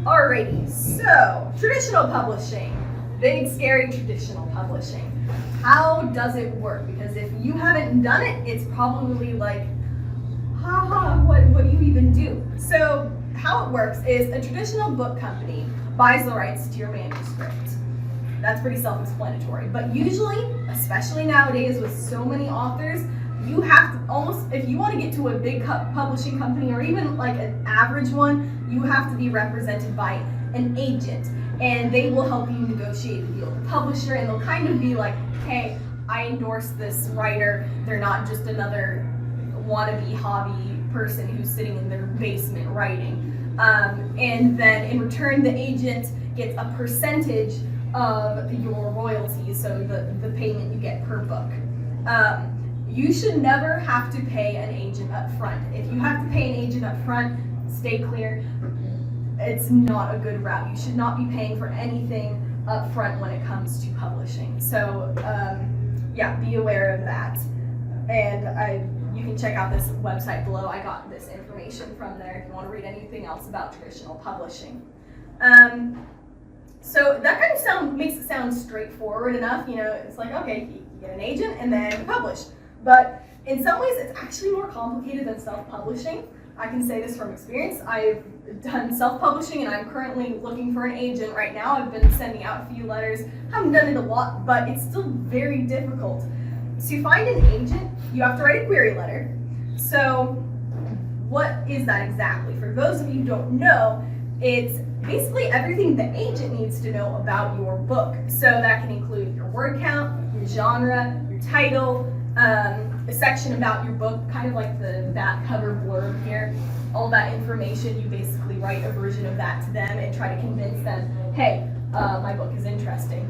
Alrighty, so traditional publishing, big scary traditional publishing. How does it work? Because if you haven't done it, it's probably like, haha, what do you even do? So how it works is a traditional book company buys the rights to your manuscript. That's pretty self-explanatory. But usually, especially nowadays with so many authors, you have to almost, if you want to get to a big publishing company or even like an average one, you have to be represented by an agent. And they will help you negotiate the deal with the publisher, and they'll kind of be like, hey, I endorse this writer. They're not just another wannabe hobby person who's sitting in their basement writing. And then in return, the agent gets a percentage of your royalties, so the payment you get per book. You should never have to pay an agent up front. If you have to pay an agent up front, stay clear. It's not a good route. You should not be paying for anything up front when it comes to publishing. So yeah, be aware of that. And you can check out this website below. I got this information from there if you want to read anything else about traditional publishing. So that kind of makes it sound straightforward enough. You know, it's like, okay, you get an agent and then you publish. But in some ways, it's actually more complicated than self-publishing. I can say this from experience. I've done self-publishing and I'm currently looking for an agent right now. I've been sending out a few letters. Haven't done it a lot, but it's still very difficult. To find an agent, you have to write a query letter. So what is that exactly? For those of you who don't know, it's basically everything the agent needs to know about your book. So that can include your word count, your genre, your title, a section about your book, kind of like the back cover blurb here. All that information, you basically write a version of that to them and try to convince them, hey, my book is interesting.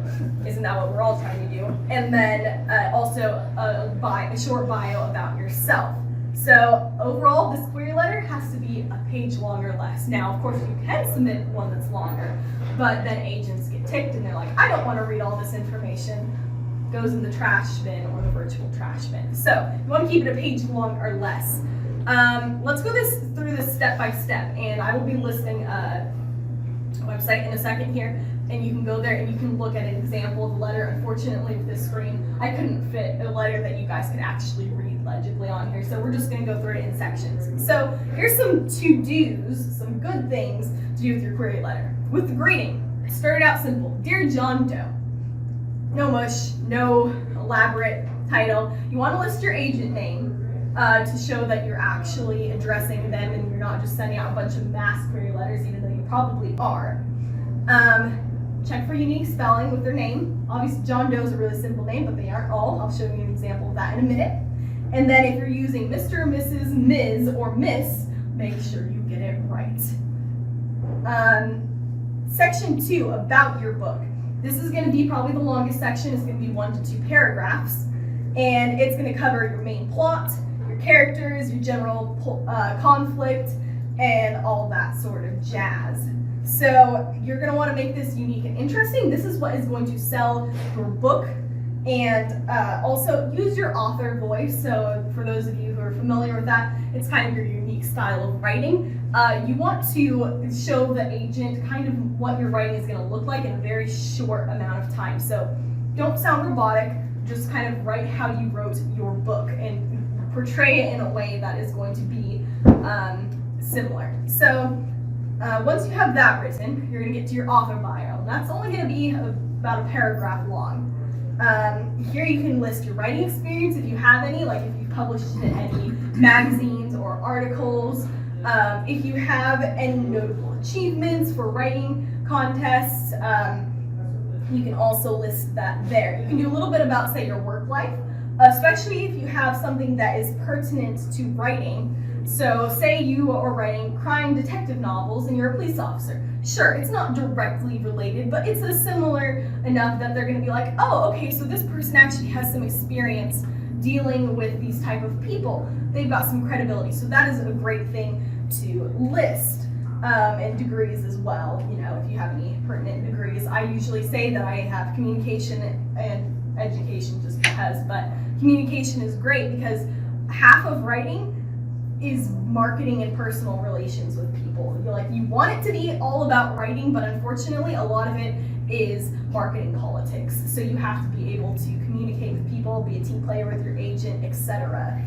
Isn't that what we're all trying to do? And then also a short bio about yourself. So overall, this query letter has to be a page long or less. Now, of course, you can submit one that's longer, but then agents get ticked and they're like, I don't want to read all this information. Goes in the trash bin or the virtual trash bin. So you want to keep it a page long or less. Let's go through this step by step, and I will be listing a website in a second here, and you can go there and you can look at an example of the letter. Unfortunately, with this screen, I couldn't fit a letter that you guys could actually read legibly on here, so we're just going to go through it in sections. So here's some to-dos, some good things to do with your query letter. With the greeting, start it out simple. Dear John Doe. No mush, no elaborate title. You want to list your agent name to show that you're actually addressing them and you're not just sending out a bunch of mass query letters, even though you probably are. Check for unique spelling with their name. Obviously, John Doe is a really simple name, but they aren't all. I'll show you an example of that in a minute. And then if you're using Mr., Mrs., Ms., or Miss, make sure you get it right. Section 2, about your book. This is going to be probably the longest section. It's going to be 1 to 2 paragraphs. And it's going to cover your main plot, your characters, your general conflict, and all that sort of jazz. So you're going to want to make this unique and interesting. This is what is going to sell your book. And also use your author voice. So for those of you who are familiar with that, it's kind of your unique style of writing. You want to show the agent kind of what your writing is going to look like in a very short amount of time. So don't sound robotic, just kind of write how you wrote your book and portray it in a way that is going to be similar. So once you have that written, you're going to get to your author bio. That's only going to be about a paragraph long. Here you can list your writing experience if you have any, like if you've published in any magazines or articles. If you have any notable achievements for writing contests, you can also list that there. You can do a little bit about, say, your work life, especially if you have something that is pertinent to writing. So say you are writing crime detective novels and you're a police officer. Sure, it's not directly related, but it's similar enough that they're going to be like, oh, okay, so this person actually has some experience dealing with these type of people. They've got some credibility, so that is a great thing to list. And degrees as well, you know, if you have any pertinent degrees. I usually say that I have communication and education just because, but communication is great because half of writing is marketing and personal relations with people. You want it to be all about writing, but unfortunately a lot of it is marketing politics. So you have to be able to communicate with people, be a team player with your agent, etc.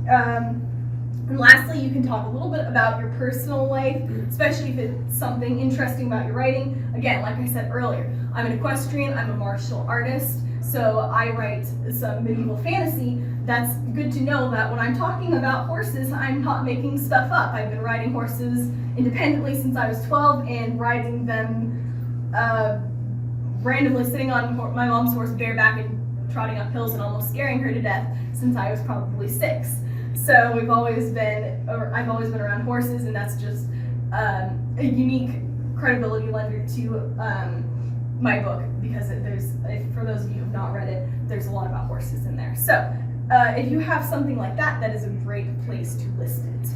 And lastly, you can talk a little bit about your personal life, especially if it's something interesting about your writing. Again, like I said earlier, I'm an equestrian, I'm a martial artist, so I write some medieval fantasy. That's good to know that when I'm talking about horses, I'm not making stuff up. I've been riding horses independently since I was 12 and riding them randomly sitting on my mom's horse bareback and trotting up hills and almost scaring her to death since I was probably 6. So I've always been around horses, and that's just a unique credibility lender to my book, because for those of you who have not read it, there's a lot about horses in there. So if you have something like that, that is a great place to list it.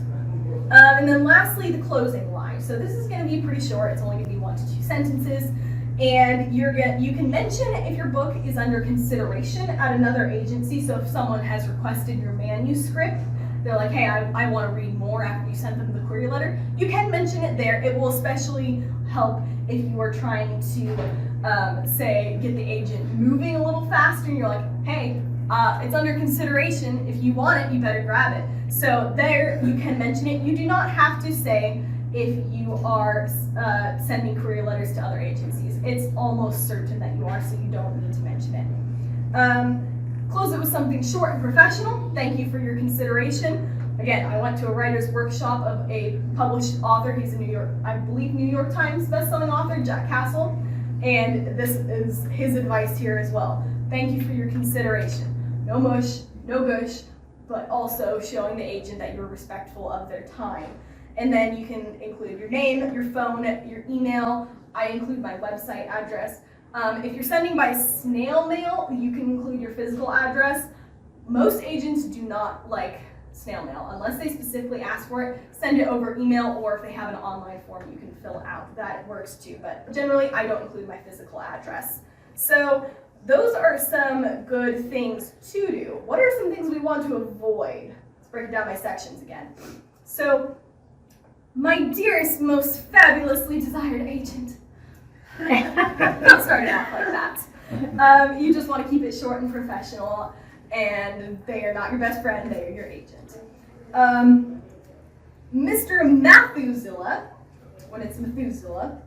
And then lastly, the closing line. So this is going to be pretty short. It's only going to be 1 to 2 sentences. And you can mention if your book is under consideration at another agency. So if someone has requested your manuscript, they're like, hey, I want to read more after you send them the query letter, you can mention it there. It will especially help if you are trying to, say, get the agent moving a little faster, and you're like, hey, it's under consideration. If you want it, you better grab it. So there, you can mention it. You do not have to say if you are sending query letters to other agencies. It's almost certain that you are, so you don't need to mention it. Close it with something short and professional. Thank you for your consideration. Again, I went to a writer's workshop of a published author. He's a New York Times bestselling author, Jack Castle, and this is his advice here as well. Thank you for your consideration. No mush, no gush, but also showing the agent that you're respectful of their time. And then you can include your name, your phone, your email. I include my website address. If you're sending by snail mail, you can include your physical address. Most agents do not like snail mail unless they specifically ask for it. Send it over email, or if they have an online form you can fill out. That works too, but generally I don't include my physical address. So those are some good things to do. What are some things we want to avoid? Let's break down my sections again. So, my dearest, most fabulously desired agent. Don't start off like that. You just want to keep it short and professional, and they are not your best friend, they are your agent. Mr. Methuselah, when it's Methuselah,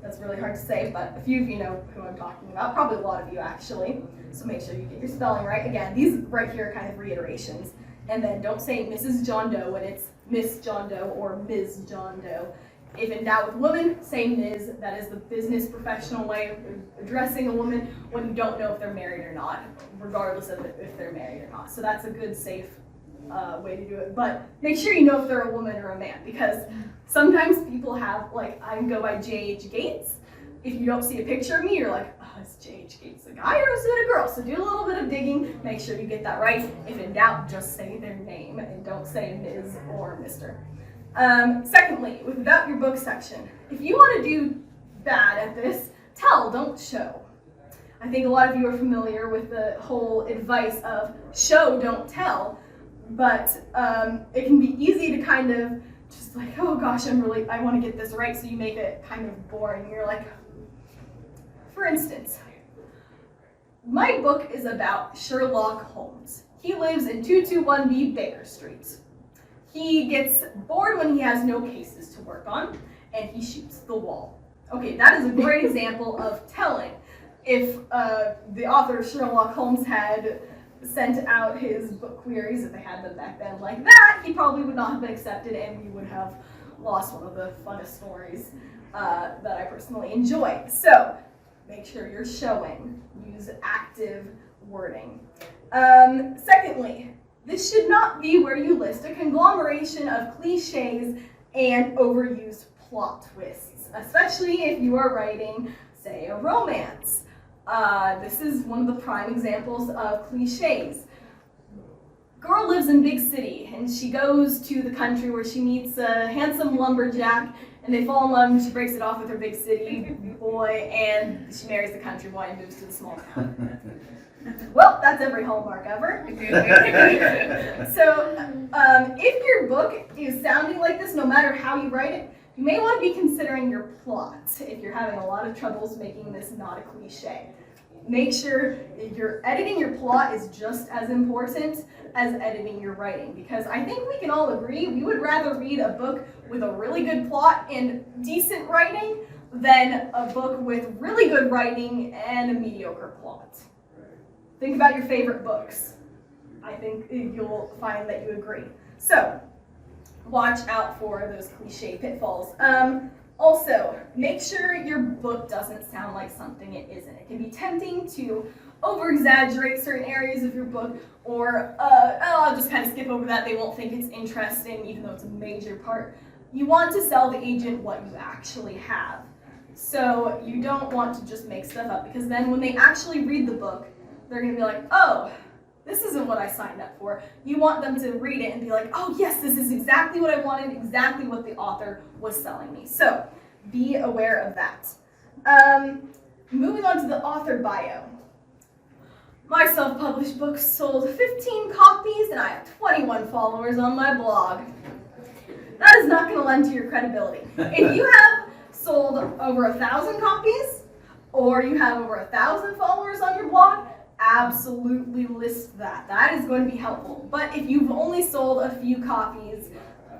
that's really hard to say, but a few of you know who I'm talking about, probably a lot of you actually, so make sure you get your spelling right. Again, these right here are kind of reiterations, and then don't say Mrs. John Doe when it's Miss John Doe or Ms. John Doe. If in doubt with women, say Ms. That is the business professional way of addressing a woman when you don't know if they're married or not, regardless of if they're married or not. So that's a good, safe way to do it. But make sure you know if they're a woman or a man, because sometimes people have, like, I go by J.H. Gates. If you don't see a picture of me, you're like, oh, is J.H. Gates a guy or is it a girl? So do a little bit of digging, make sure you get that right. If in doubt, just say their name and don't say Ms. or Mr. Secondly, without your book section, if you want to do bad at this, tell, don't show. I think a lot of you are familiar with the whole advice of show, don't tell, but it can be easy to kind of just like, oh gosh, I want to get this right, so you make it kind of boring. You're like, for instance, my book is about Sherlock Holmes. He lives in 221B Baker Street. He gets bored when he has no cases to work on, and he shoots the wall. Okay, that is a great example of telling. If the author of Sherlock Holmes had sent out his book queries, if they had them back then like that, he probably would not have been accepted, and we would have lost one of the funnest stories that I personally enjoy. So make sure you're showing. Use active wording. Secondly, this should not be where you list a conglomeration of cliches and overused plot twists, especially if you are writing, say, a romance. This is one of the prime examples of cliches. Girl lives in big city, and she goes to the country where she meets a handsome lumberjack, and they fall in love, and she breaks it off with her big city boy, and she marries the country boy and moves to the small town. Well, that's every Hallmark ever. So, if your book is sounding like this, no matter how you write it, you may want to be considering your plot if you're having a lot of troubles making this not a cliche. Make sure your editing your plot is just as important as editing your writing, because I think we can all agree we would rather read a book with a really good plot and decent writing than a book with really good writing and a mediocre plot. Think about your favorite books. I think you'll find that you agree. So, watch out for those cliche pitfalls. Also, make sure your book doesn't sound like something it isn't. It can be tempting to over-exaggerate certain areas of your book, or, I'll just kind of skip over that, they won't think it's interesting, even though it's a major part. You want to sell the agent what you actually have. So you don't want to just make stuff up, because then when they actually read the book, they're going to be like, oh, this isn't what I signed up for. You want them to read it and be like, oh yes, this is exactly what I wanted, exactly what the author was selling me. So be aware of that. Moving on to the author bio. My self-published book sold 15 copies and I have 21 followers on my blog. That is not going to lend to your credibility. If you have sold over 1,000 copies or you have over 1,000 followers on your blog, absolutely list that. That is going to be helpful. But if you've only sold a few copies,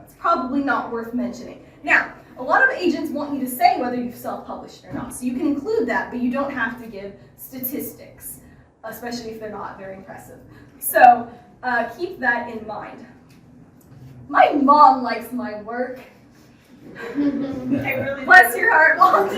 it's probably not worth mentioning. Now, a lot of agents want you to say whether you've self-published or not, so you can include that, but you don't have to give statistics, especially if they're not very impressive. So keep that in mind. My mom likes my work. Bless your heart, Mom.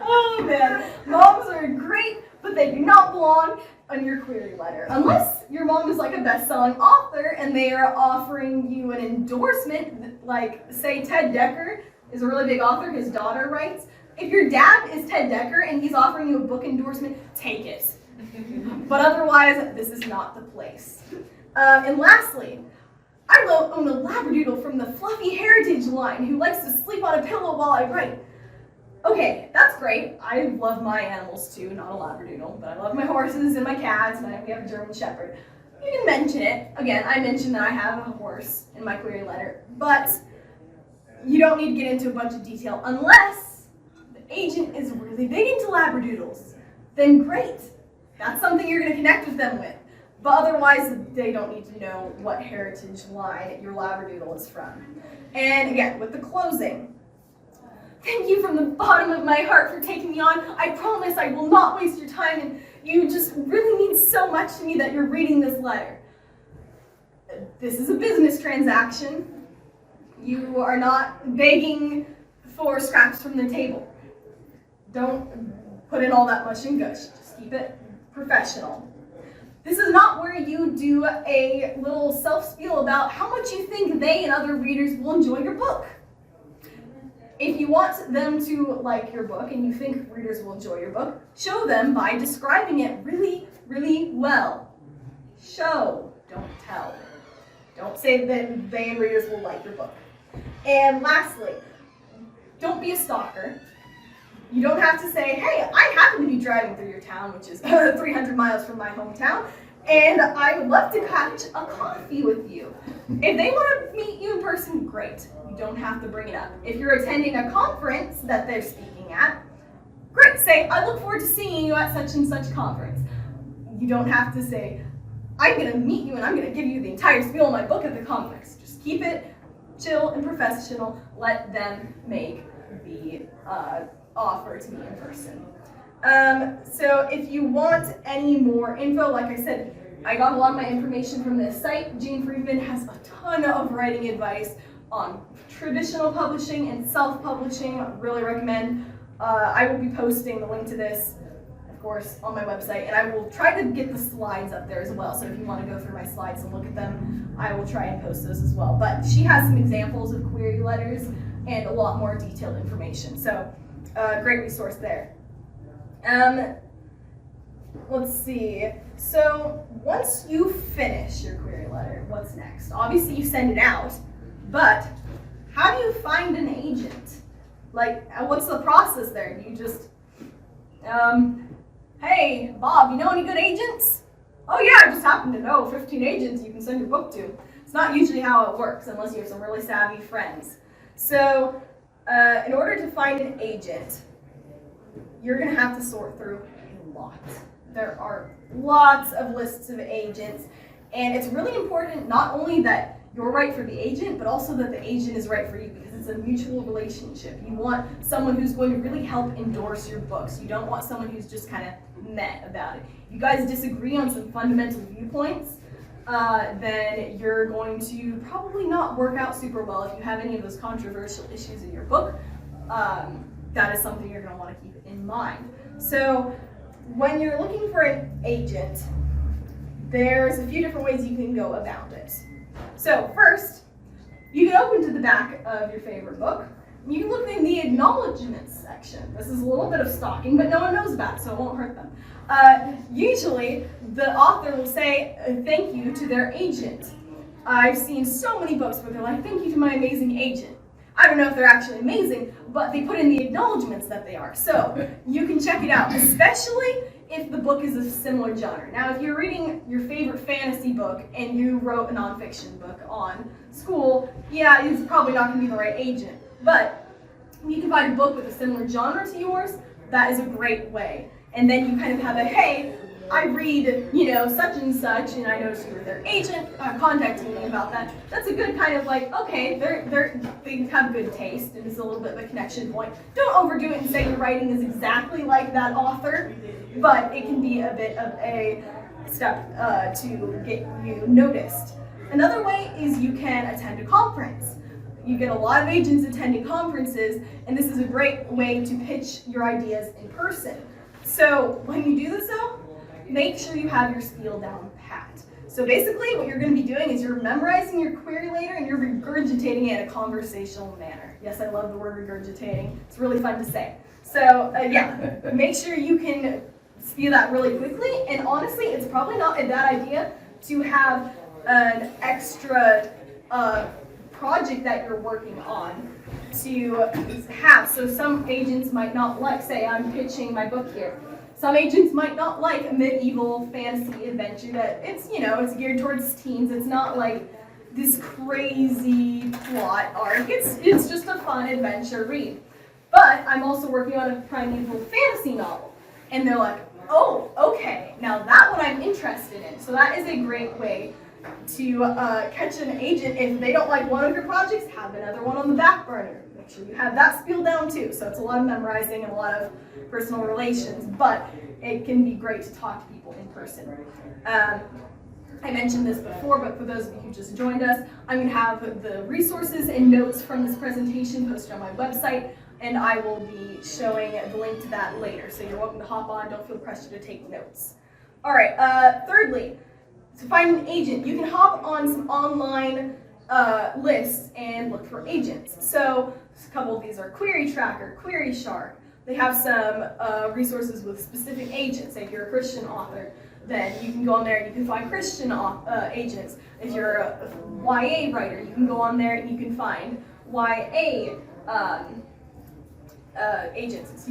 Oh man, moms are great, but they do not belong on your query letter. Unless your mom is like a best-selling author and they are offering you an endorsement, like say Ted Dekker is a really big author, his daughter writes. If your dad is Ted Dekker and he's offering you a book endorsement, take it. But otherwise, this is not the place. And lastly, I own a Labradoodle from the Fluffy Heritage line who likes to sleep on a pillow while I write. Okay, that's great. I love my animals too, not a Labradoodle, but I love my horses and my cats, and we have a German Shepherd. You can mention it. Again, I mentioned that I have a horse in my query letter, but you don't need to get into a bunch of detail unless the agent is really big into Labradoodles. Then great. That's something you're going to connect with them with. But otherwise, they don't need to know what heritage line your Labradoodle is from. And again, with the closing, thank you from the bottom of my heart for taking me on. I promise I will not waste your time, and you just really mean so much to me that you're reading this letter. This is a business transaction. You are not begging for scraps from the table. Don't put in all that mush and gush. Just keep it professional. This is not where you do a little self-spiel about how much you think they and other readers will enjoy your book. If you want them to like your book and you think readers will enjoy your book, show them by describing it really, really well. Show, don't tell. Don't say that they and readers will like your book. And lastly, don't be a stalker. You don't have to say, hey, I happen to be driving through your town, which is 300 miles from my hometown, and I would love to catch a coffee with you. If they want to meet you in person, great. You don't have to bring it up. If you're attending a conference that they're speaking at, great. Say, I look forward to seeing you at such and such conference. You don't have to say, I'm going to meet you and I'm going to give you the entire spiel of my book at the conference. Just keep it chill and professional. Let them make the offer to me in person. So if you want any more info, like I said, I got a lot of my information from this site. Jane Friedman has a ton of writing advice on traditional publishing and self-publishing. I really recommend. I will be posting the link to this, of course, on my website, and I will try to get the slides up there as well. So if you want to go through my slides and look at them, I will try and post those as well. But she has some examples of query letters and a lot more detailed information. So great resource there. Let's see. So once you finish your query letter, what's next? Obviously you send it out, but how do you find an agent? Like, what's the process there? Do you just Hey, Bob, you know any good agents? Oh yeah, I just happen to know 15 agents you can send your book to. It's not usually how it works unless you have some really savvy friends. So, in order to find an agent, you're going to have to sort through a lot. There are lots of lists of agents, and it's really important not only that you're right for the agent, but also that the agent is right for you, because it's a mutual relationship. You want someone who's going to really help endorse your books. You don't want someone who's just kind of meh about it. If you guys disagree on some fundamental viewpoints, then you're going to probably not work out super well. If you have any of those controversial issues in your book, that is something you're going to want to keep in mind. So when you're looking for an agent, there's a few different ways you can go about it. So first, you can open to the back of your favorite book. You can look in the Acknowledgement Section. This is a little bit of stalking, but no one knows about it, so it won't hurt them. Usually, the author will say thank you to their agent. I've seen so many books where they're like, thank you to my amazing agent. I don't know if they're actually amazing, but they put in the acknowledgements that they are. So you can check it out, especially if the book is a similar genre. Now, if you're reading your favorite fantasy book and you wrote a nonfiction book on school, yeah, it's probably not going to be the right agent. But you can find a book with a similar genre to yours. That is a great way. And then you kind of have a, hey, I read, such and such, and I noticed you were their agent contacting me about that. That's a good kind of like, okay, they have good taste, and it's a little bit of a connection point. Don't overdo it and say your writing is exactly like that author, but it can be a bit of a step to get you noticed. Another way is you can attend a conference. You get a lot of agents attending conferences, and this is a great way to pitch your ideas in person. So when you do this though, make sure you have your spiel down pat. So basically what you're going to be doing is you're memorizing your query later and you're regurgitating it in a conversational manner. Yes, I love the word regurgitating. It's really fun to say. So make sure you can spew that really quickly, and honestly, it's probably not a bad idea to have an extra project that you're working on to have. So some agents might not like, say I'm pitching my book here. Some agents might not like a medieval fantasy adventure that it's geared towards teens. It's not like this crazy plot arc. It's just a fun adventure read. But I'm also working on a primeval fantasy novel. And they're like, oh, okay, now that one I'm interested in. So that is a great way to catch an agent. If they don't like one of your projects, have another one on the back burner. Make sure you have that spiel down too. So it's a lot of memorizing and a lot of personal relations, but it can be great to talk to people in person. I mentioned this before, but for those of you who just joined us, I'm going to have the resources and notes from this presentation posted on my website, and I will be showing the link to that later. So you're welcome to hop on. Don't feel pressured to take notes. All right. Thirdly, to find an agent, you can hop on some online lists and look for agents. So a couple of these are Query Tracker, Query Shark. They have some resources with specific agents. Say if you're a Christian author, then you can go on there and you can find Christian agents. If you're a YA writer, you can go on there and you can find YA agents,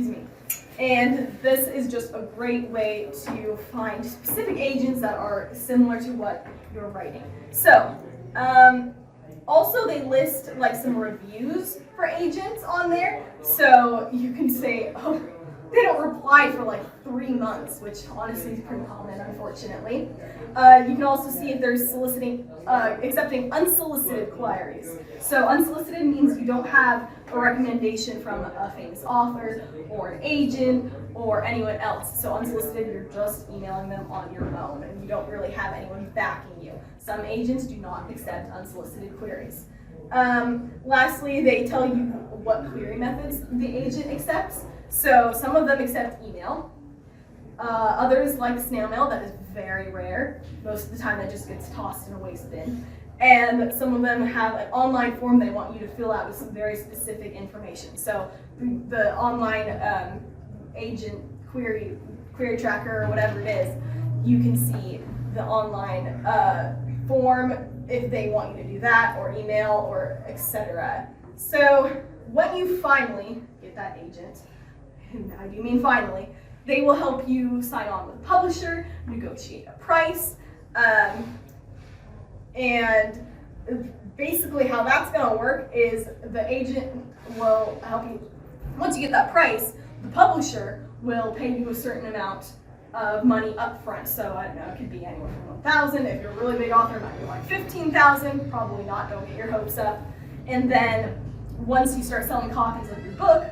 And this is just a great way to find specific agents that are similar to what you're writing. So, also they list like some reviews for agents on there. So you can say, oh, they don't reply for like 3 months, which honestly is pretty common, unfortunately. You can also see if they're accepting unsolicited queries. So unsolicited means you don't have a recommendation from a famous author or an agent or anyone else. So unsolicited, you're just emailing them on your own, and you don't really have anyone backing you. Some agents do not accept unsolicited queries. Lastly, they tell you what query methods the agent accepts. So some of them accept email. Others like snail mail. That is very rare. Most of the time that just gets tossed in a waste bin. And some of them have an online form they want you to fill out with some very specific information. So the online agent query tracker or whatever it is, you can see the online form if they want you to do that, or email, or etc. So when you finally get that agent, and I do mean finally, They will help you sign on with a publisher, negotiate a price, and basically how that's going to work is the agent will help you. Once you get that price, the publisher will pay you a certain amount of money up front. So I don't know, it could be anywhere from $1,000. If you're a really big author, it might be like $15,000. Probably not, don't get your hopes up. And then once you start selling copies of your book,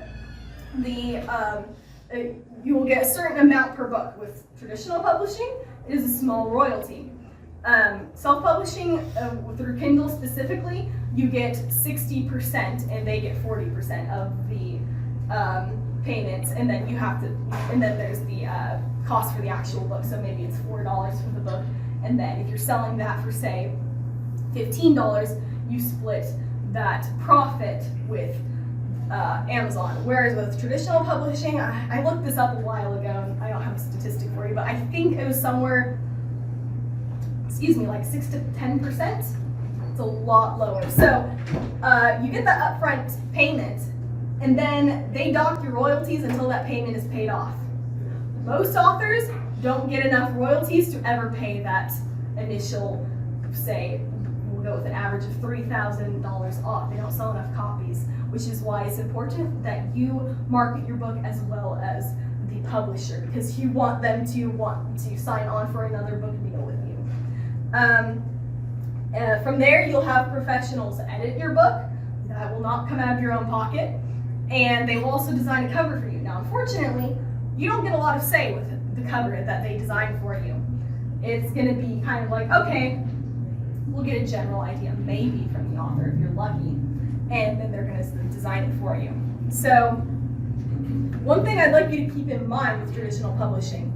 you will get a certain amount per book. With traditional publishing, it is a small royalty. Self-publishing, through Kindle specifically, you get 60% and they get 40% of the payments, and then and then there's the cost for the actual book. So maybe it's $4 for the book, and then if you're selling that for say $15, you split that profit with Amazon. Whereas with traditional publishing, I looked this up a while ago, and I don't have a statistic for you, but I think it was somewhere, like 6 to 10%. It's a lot lower. So you get that upfront payment, and then they dock your royalties until that payment is paid off. Most authors don't get enough royalties to ever pay that initial, say, we'll go with an average of $3,000 off. They don't sell enough copies, which is why it's important that you market your book as well as the publisher, because you want them to want to sign on for another book deal with you. From there, you'll have professionals edit your book. That will not come out of your own pocket, and they will also design a cover for you. Now, unfortunately, you don't get a lot of say with the cover that they design for you. It's going to be kind of like, okay, we'll get a general idea, maybe from the author if you're lucky, and then they're going to design it for you. So, one thing I'd like you to keep in mind with traditional publishing,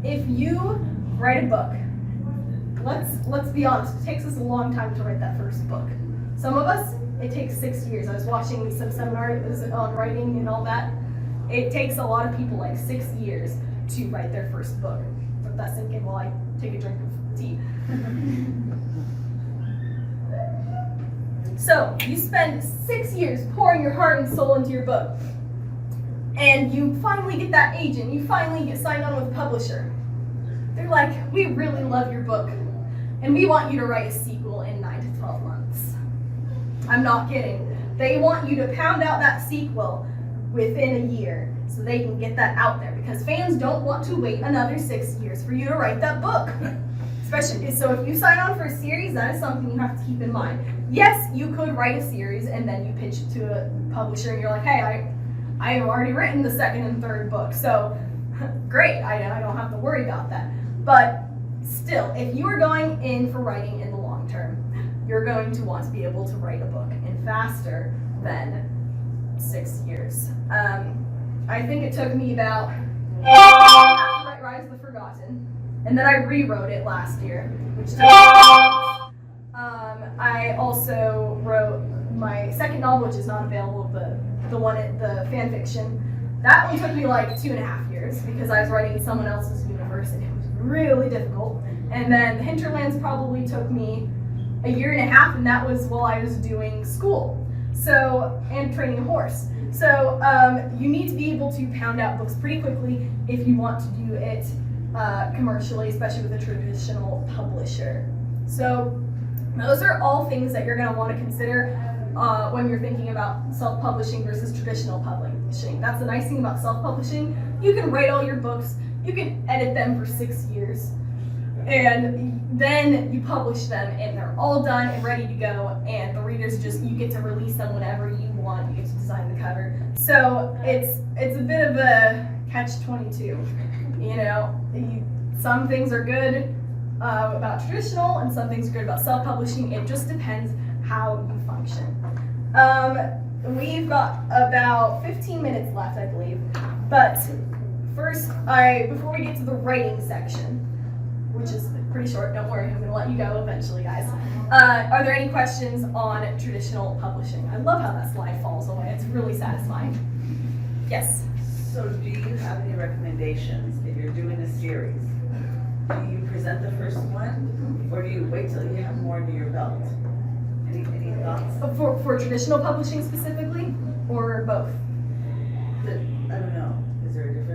if you write a book, let's be honest, it takes us a long time to write that first book. Some of us, it takes 6 years. I was watching some seminars on writing and all that. It takes a lot of people like 6 years to write their first book. Let that sink in while I take a drink of tea. So, you spend 6 years pouring your heart and soul into your book, and you finally get that agent, you finally get signed on with a publisher. They're like, we really love your book, and we want you to write a sequel in 9 to 12 months. I'm not kidding. They want you to pound out that sequel within a year so they can get that out there, because fans don't want to wait another 6 years for you to write that book. Especially, so if you sign on for a series, that is something you have to keep in mind. Yes, you could write a series and then you pitch it to a publisher and you're like, hey, I have already written the second and third book, so great, I don't have to worry about that. But still, if you are going in for writing in the long term, you're going to want to be able to write a book in faster than 6 years. I think it took me about to write Rise of the Forgotten, and then I rewrote it last year, which took me I also wrote my second novel, which is not available, the fan fiction. That one took me like 2.5 years because I was writing someone else's universe and it was really difficult. And then the Hinterlands probably took me 1.5 years, and that was while I was doing school, and training a horse. So you need to be able to pound out books pretty quickly if you want to do it commercially, especially with a traditional publisher. So those are all things that you're going to want to consider when you're thinking about self-publishing versus traditional publishing. That's the nice thing about self-publishing. You can write all your books, you can edit them for 6 years, and then you publish them and they're all done and ready to go, and the readers you get to release them whenever you want. You get to design the cover. So it's a bit of a catch-22. You know, some things are good about traditional and some things are good about self-publishing. It just depends how you function. We've got about 15 minutes left, I believe. But first, before we get to the writing section, which is pretty short, don't worry, I'm going to let you go eventually, guys. Are there any questions on traditional publishing? I love how that slide falls away. It's really satisfying. Yes? So do you have any recommendations if you're doing a series? Do you present the first one, or do you wait till you have more under your belt? Any thoughts? For traditional publishing specifically, or both? I don't know. Is there a difference?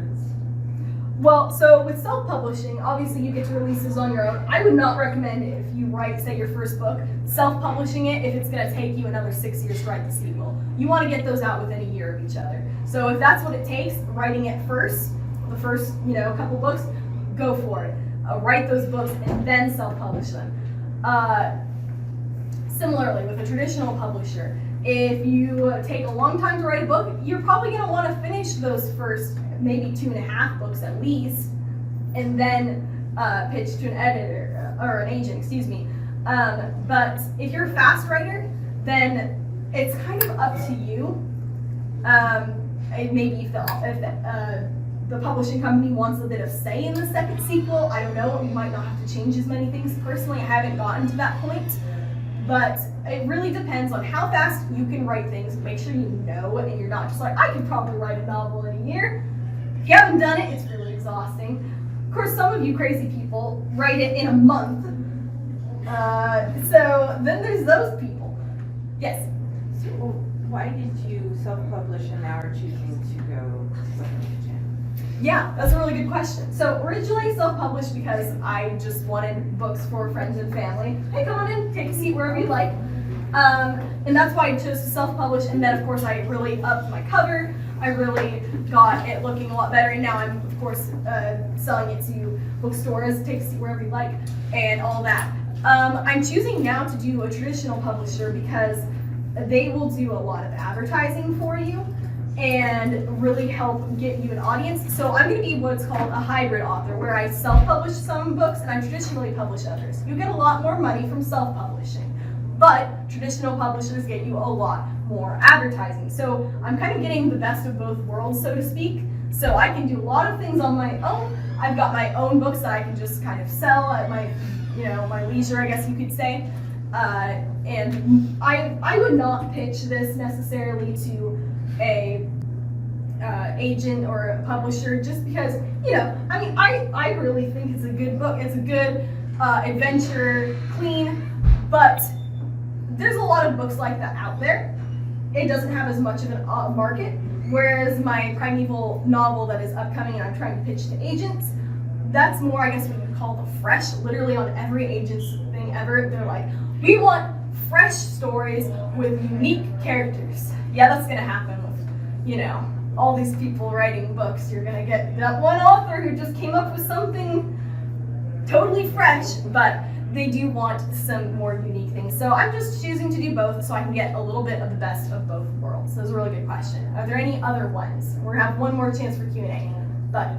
Well, so with self-publishing, obviously you get to release this on your own. I would not recommend it if you write, say, your first book, self-publishing it if it's going to take you another 6 years to write the sequel. You want to get those out within a year of each other. So if that's what it takes, writing it first, the first, couple books, go for it. Write those books and then self-publish them. Similarly, with a traditional publisher, if you take a long time to write a book, you're probably going to want to finish those first maybe 2.5 books at least, and then pitch to an editor or an agent, excuse me. But if you're a fast writer, then it's kind of up to you. Maybe if the publishing company wants a bit of say in the second sequel, I don't know. You might not have to change as many things. Personally, I haven't gotten to that point. But it really depends on how fast you can write things. Make sure you know, and you're not just like, I could probably write a novel in a year. If you haven't done it, it's really exhausting. Of course, some of you crazy people write it in a month. So then there's those people. Yes? So why did you self-publish and now are choosing to go to self-publishing? Yeah, that's a really good question. So originally self-published because I just wanted books for friends and family. Hey, come on in, take a seat wherever you like. And that's why I chose to self-publish. And then of course I really upped my cover. I really got it looking a lot better. And now I'm of course selling it to bookstores, take a seat wherever you like, and all that. I'm choosing now to do a traditional publisher because they will do a lot of advertising for you and really help get you an audience. So I'm going to be what's called a hybrid author, where I self-publish some books and I traditionally publish others. You get a lot more money from self-publishing, but traditional publishers get you a lot more advertising. So I'm kind of getting the best of both worlds, so to speak. So I can do a lot of things on my own. I've got my own books that I can just kind of sell at my, my leisure, I guess you could say. And I would not pitch this necessarily to a agent or a publisher just because, I really think it's a good book. It's a good adventure, clean, but there's a lot of books like that out there. It doesn't have as much of a market, whereas my primeval novel that is upcoming and I'm trying to pitch to agents, that's more, I guess, what you would call the fresh. Literally on every agent's thing ever, they're like, we want fresh stories with unique characters. Yeah, that's gonna happen with, all these people writing books. You're gonna get that one author who just came up with something totally fresh, but they do want some more unique things. So I'm just choosing to do both so I can get a little bit of the best of both worlds. So that's a really good question. Are there any other ones? We're gonna have one more chance for Q&A, but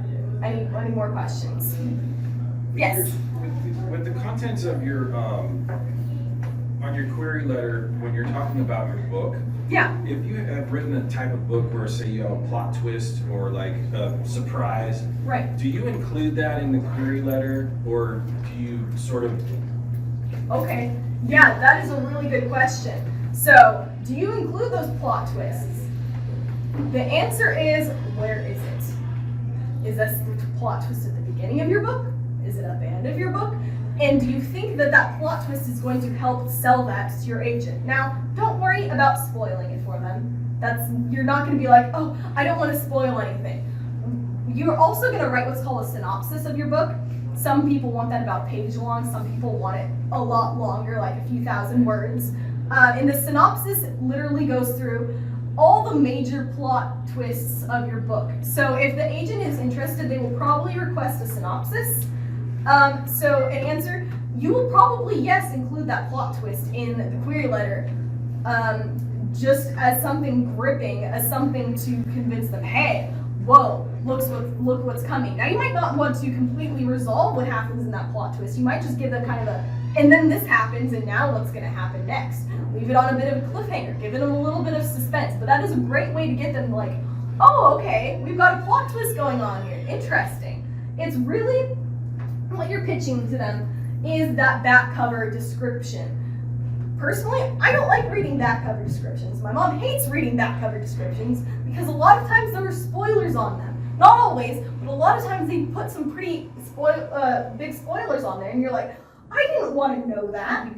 any more questions? Yes? With the contents of your, on your query letter, when you're talking about your book, Yeah. if you have written a type of book where, say, you have a plot twist or like a surprise, Right. do you include that in the query letter, or do you sort of? Okay. Yeah, that is a really good question. So, do you include those plot twists? The answer is, where is it? Is this the plot twist at the beginning of your book? Is it at the end of your book? And do you think that that plot twist is going to help sell that to your agent? Now, don't worry about spoiling it for them. You're not going to be like, oh, I don't want to spoil anything. You're also going to write what's called a synopsis of your book. Some people want that about a page long. Some people want it a lot longer, like a few thousand words. And the synopsis literally goes through all the major plot twists of your book. So if the agent is interested, they will probably request a synopsis. So an answer, you will probably, yes, include that plot twist in the query letter, just as something gripping, as something to convince them, hey, whoa, look what's coming. Now you might not want to completely resolve what happens in that plot twist. You might just give them kind of and then this happens, and now what's going to happen next? Leave it on a bit of a cliffhanger, giving them a little bit of suspense. But that is a great way to get them like, oh, okay, we've got a plot twist going on here. Interesting. It's really what you're pitching to them is that back cover description. Personally, I don't like reading back cover descriptions. My mom hates reading back cover descriptions because a lot of times there are spoilers on them. Not always, but a lot of times they put some pretty big spoilers on there, and you're like, I didn't want to know that.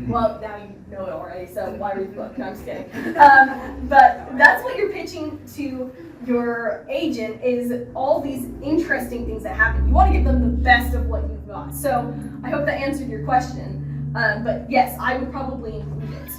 Well, now you know it already, so why read the book? No, I'm just kidding. But that's what you're pitching to your agent is all these interesting things that happen. You want to give them the best of what you've got. So I hope that answered your question. But yes, I would probably include it.